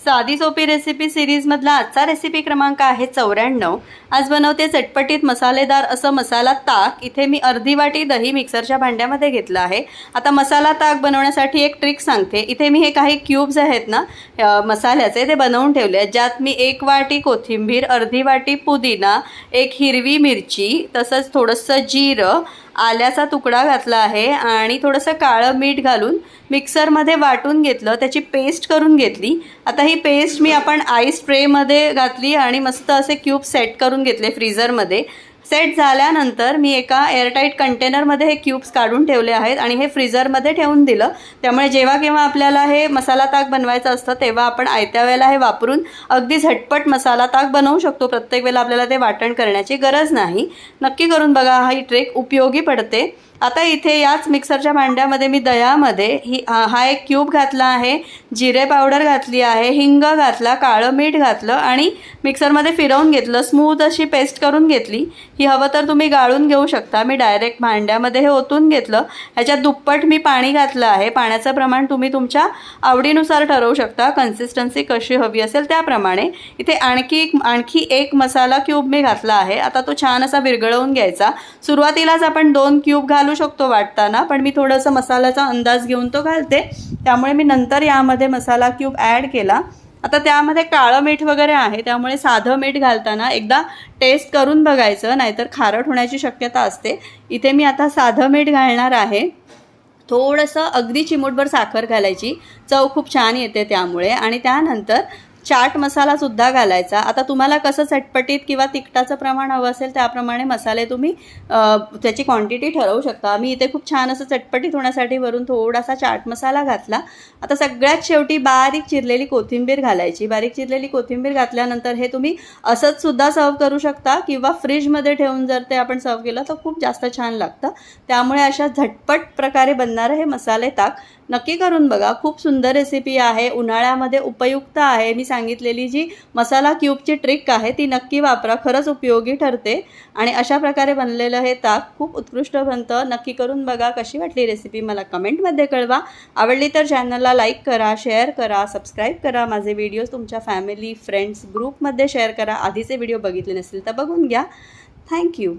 साधी सोपी रेसिपी सिरीजमधला आजचा रेसिपी क्रमांक आहे 94। आज बनवते चटपटीत मसालेदार असं मसाला ताक। इथे मी अर्धी वाटी दही मिक्सरच्या भांड्यामध्ये घेतलं आहे। आता मसाला ताक बनवण्यासाठी एक ट्रिक सांगते। इथे मी हे काही क्यूब्स आहेत ना मसाल्याचे ते बनवून ठेवले आहेत, ज्यात मी 1 वाटी कोथिंबीर, अर्धी वाटी पुदिना, 1 हिरवी मिरची, तसंच थोडंसं जिरं, आल्याचा तुकडा घातला आहे आणि थोडंसं काळं मीठ घालून मिक्सरमध्ये वाटून घेतलं, त्याची पेस्ट करून घेतली। आता ही पेस्ट मी आईस ट्रेमध्ये घातली आणि मस्त असे क्यूब सेट करून घेतले फ्रीजरमध्ये। सेट झाल्यानंतर मी एका एअरटाईट कंटेनरमध्ये हे क्यूब्स काढून ठेवले आहेत आणि हे फ्रीजरमध्ये ठेवून दिलं। त्यामुळे जेव्हा केव्हा आपल्याला हे मसाला ताक बनवायचं असतं तेव्हा आपण आयत्या वेळेला हे वापरून अगदी झटपट मसाला ताक बनवू शकतो। प्रत्येक वेळेला आपल्याला ते वाटण करण्याची गरज नाही। नक्की करून बघा, ही ट्रिक उपयोगी पडते। आता इथे याच मिक्सरच्या भांड्यामध्ये मी दह्यामध्ये हा एक क्यूब घातला आहे, जिरे पावडर घातली आहे, हिंग घातला, काळं मीठ घातलं आणि मिक्सरमध्ये फिरवून घेतलं। स्मूथ अशी पेस्ट करून घेतली। ही हवं तर तुम्ही गाळून घेऊ शकता। मी डायरेक्ट भांड्यामध्ये हे ओतून घेतलं। ह्याच्यात दुप्पट मी पाणी घातलं आहे। पाण्याचं प्रमाण तुम्ही तुमच्या आवडीनुसार ठरवू शकता, कन्सिस्टन्सी कशी हवी असेल त्याप्रमाणे। इथे आणखी एक मसाला क्यूब मी घातला आहे। आता तो छान असा विरघळवून घ्यायचा। सुरुवातीलाच आपण 2 क्यूब घालू शकतो वाटताना, पण मी थोडंसं मसाल्याचा अंदाज घेऊन तो घालते, त्यामुळे मी नंतर यामध्ये मसाला क्यूब ॲड केला। आता त्यामध्ये काळं मीठ वगैरे आहे, त्यामुळे साधं मीठ घालताना एकदा टेस्ट करून बघायचं, नाहीतर खारट होण्याची शक्यता असते। इथे मी आता साधं मीठ घालणार आहे। थोडंसं अगदी चिमूटभर साखर घालायची, चव खूप छान येते त्यामुळे। आणि त्यानंतर चाट मसालासुद्धा घालायचा। आता तुम्हाला कसं चटपटीत किंवा तिखटाचं प्रमाण हवं असेल त्याप्रमाणे मसाले तुम्ही त्याची क्वांटिटी ठरवू शकता। मी इथे खूप छान असं चटपटीत होण्यासाठी वरून थोडासा चाट मसाला घातला। आता सगळ्यात शेवटी बारीक चिरलेली कोथिंबीर घालायची। बारीक चिरलेली कोथिंबीर घातल्यानंतर हे तुम्ही असंच सुद्धा सर्व करू शकता किंवा फ्रीजमध्ये ठेवून जर ते आपण सर्व केलं तर खूप जास्त छान लागतं। त्यामुळे अशा झटपट प्रकारे बनणारं हे मसाले ताक नक्की करून बघा। खूप सुंदर रेसिपी आहे, उन्हाळ्यामध्ये उपयुक्त आहे। मी सांगितलेली जी मसाला क्यूबची ट्रिक आहे ती नक्की वापरा, खरंच उपयोगी ठरते। आणि अशा प्रकारे बनलेलं हे ताक खूप उत्कृष्ट बनतं। नक्की करून बघा। कशी वाटली रेसिपी मला कमेंटमध्ये कळवा। आवडली तर चॅनलला लाईक करा, शेअर करा, सबस्क्राईब करा। माझे व्हिडिओज तुमच्या फॅमिली फ्रेंड्स ग्रुपमध्ये शेअर करा। आधीचे व्हिडिओ बघितले नसतील तर बघून घ्या। थँक्यू।